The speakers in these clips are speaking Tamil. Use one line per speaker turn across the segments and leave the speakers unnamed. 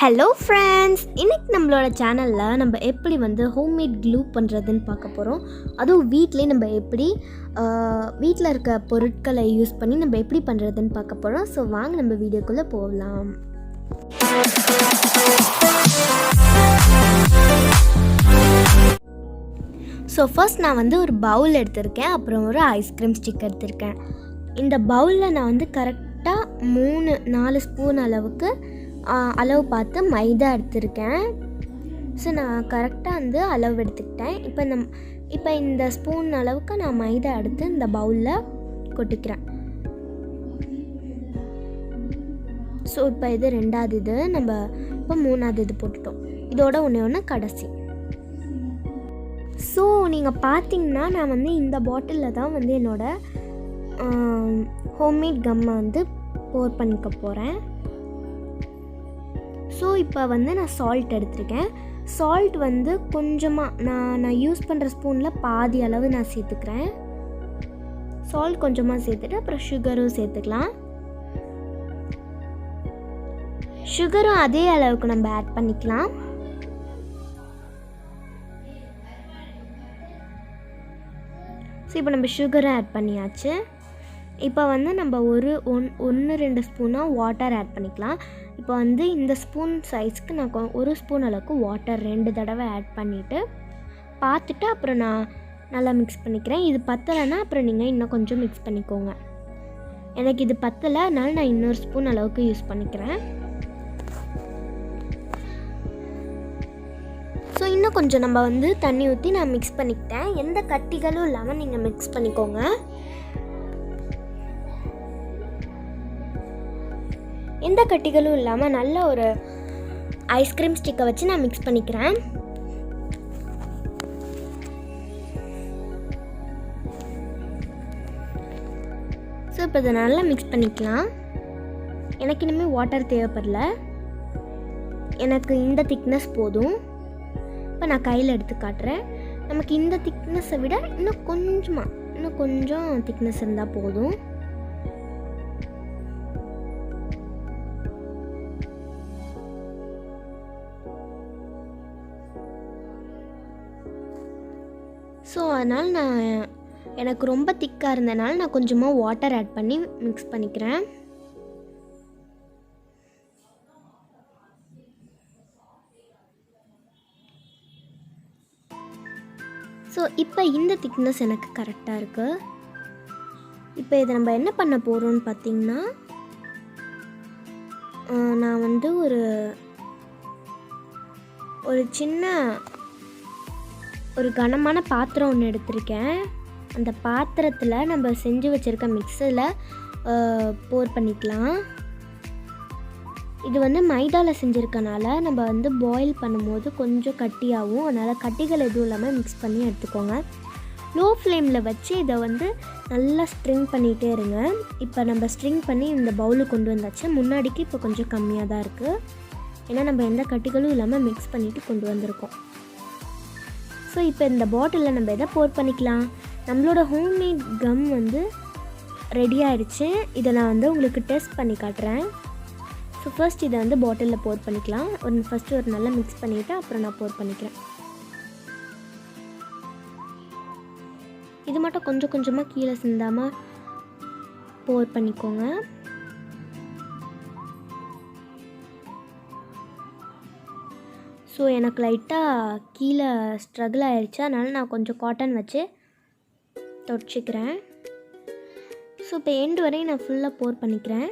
ஹலோ ஃப்ரெண்ட்ஸ், இன்றைக்கி நம்மளோட சேனலில் நம்ம எப்படி ஹோம்மேட் க்ளூ பண்ணுறதுன்னு பார்க்க போகிறோம். அதுவும் வீட்டிலே நம்ம எப்படி வீட்டில் இருக்க பொருட்களை யூஸ் பண்ணி நம்ம எப்படி பண்ணுறதுன்னு பார்க்க போகிறோம். ஸோ வாங்க நம்ம வீடியோக்குள்ளே போகலாம். ஸோ ஃபர்ஸ்ட் நான் ஒரு பவுல் எடுத்திருக்கேன், அப்புறம் ஒரு ஐஸ்கிரீம் ஸ்டிக் எடுத்திருக்கேன். இந்த பவுலில் நான் கரெக்டாக 3-4 ஸ்பூன் அளவுக்கு அளவு பார்த்து மைதா எடுத்திருக்கேன். ஸோ நான் கரெக்டாக அளவு எடுத்துக்கிட்டேன். இப்போ இந்த ஸ்பூன் அளவுக்கு நான் மைதா எடுத்து இந்த பவுலில் கொட்டிக்கிறேன். ஸோ இப்போ இது 2வது இது, நம்ம இப்போ 3வது இது போட்டுட்டோம். இதோட ஒன்று கடைசி. ஸோ நீங்கள் பார்த்தீங்கன்னா நான் இந்த பாட்டிலில் தான் என்னோடய ஹோம்மேட் கம்மை போர் பண்ணிக்க போகிறேன். ஸோ இப்போ நான் சால்ட் எடுத்திருக்கேன். சால்ட் கொஞ்சமாக நான் யூஸ் பண்ணுற ஸ்பூனில் பாதி அளவு நான் சேர்த்துக்கிறேன். சால்ட் கொஞ்சமாக சேர்த்துட்டு அப்புறம் சுகரும் சேர்த்துக்கலாம். சுகரும் அதே அளவுக்கு நம்ம ஆட் பண்ணிக்கலாம். ஸோ இப்போ நம்ம சுகரும் ஆட் பண்ணியாச்சு. இப்போ நம்ம 1-2 ஸ்பூனாக வாட்டர் ஆட் பண்ணிக்கலாம். இப்போ இந்த ஸ்பூன் சைஸ்க்கு நான் 1 ஸ்பூன் அளவுக்கு வாட்டர் 2 தடவை ஆட் பண்ணிவிட்டு பார்த்துட்டு அப்புறம் நான் நல்லா மிக்ஸ் பண்ணிக்கிறேன். இது பத்தலைன்னா அப்புறம் நீங்கள் இன்னும் கொஞ்சம் மிக்ஸ் பண்ணிக்கோங்க. எனக்கு இது பத்தலை, அதனால் நான் இன்னொரு ஸ்பூன் அளவுக்கு யூஸ் பண்ணிக்கிறேன். ஸோ இன்னும் கொஞ்சம் நம்ம தண்ணி ஊற்றி நான் மிக்ஸ் பண்ணிக்கிட்டேன். எந்த கட்டிகளும் இல்லாமல் நீங்கள் மிக்ஸ் பண்ணிக்கோங்க. எந்த கட்டிகளும் இல்லாமல் நல்ல ஒரு ஐஸ்கிரீம் ஸ்டிக்கை வச்சு நான் மிக்ஸ் பண்ணிக்கிறேன். ஸோ இப்போ இதை நல்லா மிக்ஸ் பண்ணிக்கலாம். எனக்கு இனிமேல் வாட்டர் தேவைப்படல, எனக்கு இந்த திக்னஸ் போதும். இப்போ நான் கையில் எடுத்து காட்டுறேன். நமக்கு இந்த திக்னஸை விட இன்னும் கொஞ்சம் திக்னஸ் இருந்தால் போதும். ஸோ அதனால் எனக்கு ரொம்ப திக்காக இருந்தனால நான் கொஞ்சமாக வாட்டர் ஆட் பண்ணி மிக்ஸ் பண்ணிக்கிறேன். ஸோ இப்போ இந்த திக்னஸ் எனக்கு கரெக்டாக இருக்குது. இப்போ இதை நம்ம என்ன பண்ண போகிறோம்னு பார்த்திங்கன்னா, நான் ஒரு சின்ன ஒரு கனமான பாத்திரம் ஒன்று எடுத்திருக்கேன். அந்த பாத்திரத்தில் நம்ம செஞ்சு வச்சுருக்க மிக்ஸில் போர் பண்ணிக்கலாம். இது மைதாவில் செஞ்சுருக்கனால நம்ம பாயில் பண்ணும்போது கொஞ்சம் கட்டியாகும். அதனால் கட்டிகள் எதுவும் இல்லாமல் மிக்ஸ் பண்ணி எடுத்துக்கோங்க. லோ ஃப்ளேமில் வச்சு இதை நல்லா ஸ்ட்ரிங் பண்ணிகிட்டே இருங்க. இப்போ நம்ம ஸ்ட்ரிங் பண்ணி இந்த பவுலுக்கு கொண்டு வந்தாச்சு. முன்னாடிக்கு இப்போ கொஞ்சம் கம்மியாக தான் இருக்குது, ஏன்னா நம்ம எந்த கட்டிகளும் இல்லாமல் மிக்ஸ் பண்ணிவிட்டு கொண்டு வந்திருக்கோம். ஸோ இப்போ இந்த பாட்டிலில் நம்ம எதை போர் பண்ணிக்கலாம். நம்மளோட ஹோம்மேட் கம் ரெடி ஆகிடுச்சு. இதை நான் உங்களுக்கு டெஸ்ட் பண்ணி காட்டுறேன். ஸோ ஃபர்ஸ்ட் இதை பாட்டிலில் போர் பண்ணிக்கலாம். ஃபஸ்ட்டு ஒரு நல்லா மிக்ஸ் பண்ணிவிட்டு அப்புறம் நான் போர் பண்ணிக்கிறேன். இது மட்டும் கொஞ்சம் கொஞ்சமாக கீழே சிந்தாமல் போர் பண்ணிக்கோங்க. ஸோ எனக்கு லைட்டாக கீழே ஸ்ட்ரகிள் ஆகிடுச்சு, அதனால் நான் கொஞ்சம் காட்டன் வச்சு தொடச்சிக்கிறேன். ஸோ இப்போ எண்டு வரையும் நான் ஃபுல்லாக போர் பண்ணிக்கிறேன்.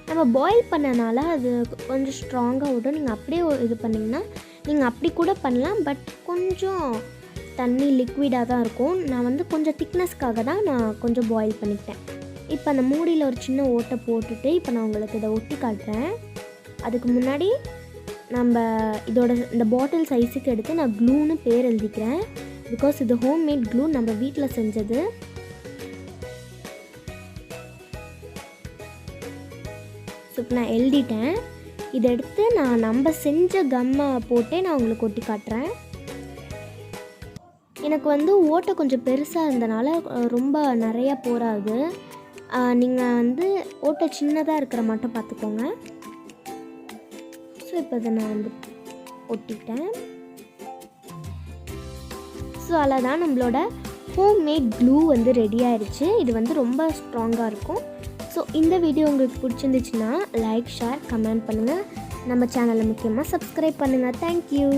நம்ம பாயில் பண்ணனால அது கொஞ்சம் ஸ்ட்ராங்காக விடும். நீங்கள் அப்படியே இது பண்ணிங்கன்னா நீங்கள் அப்படி கூட பண்ணலாம், பட் கொஞ்சம் தண்ணி லிக்விடாக தான் இருக்கும். நான் கொஞ்சம் திக்னஸ்க்காக தான் நான் கொஞ்சம் பாயில் பண்ணிக்கிட்டேன். இப்போ அந்த மூடியில் ஒரு சின்ன ஓட்டை போட்டுட்டு இப்போ நான் உங்களுக்கு இதை ஒட்டி காட்டுறேன். அதுக்கு முன்னாடி இந்த பாட்டில் சைஸுக்கு எடுத்து நான் க்ளூன்னு பேர் எழுதிக்கிறேன். பிகாஸ் இது ஹோம்மேட் க்ளூ, நம்ம வீட்டில் செஞ்சது. ஸோ இப்போ நான் எழுதிட்டேன். இதை எடுத்து நம்ம செஞ்ச கம்மை போட்டே நான் உங்களுக்கு ஒட்டி காட்டுறேன். எனக்கு வந்து ஓட்டை கொஞ்சம் பெருசாக இருந்தனால ரொம்ப நிறையா போகாது. நீங்கள் வந்து ஓட்டை சின்னதாக இருக்கிற மட்டும் பார்த்துக்கோங்க. ஸோ இப்போ இதை நான் வந்து ஒட்டிட்டேன். ஸோ அவ்வளோதான், நம்மளோட ஹோம்மேட் க்ளூ வந்து ரெடி ஆயிடுச்சு. இது வந்து ரொம்ப ஸ்ட்ராங்காக இருக்கும். ஸோ இந்த வீடியோ உங்களுக்கு பிடிச்சிருந்துச்சுன்னா லைக், ஷேர், கமெண்ட் பண்ணுங்கள். நம்ம சேனலை முக்கியமாக சப்ஸ்கிரைப் பண்ணுங்கள். தேங்க்யூ.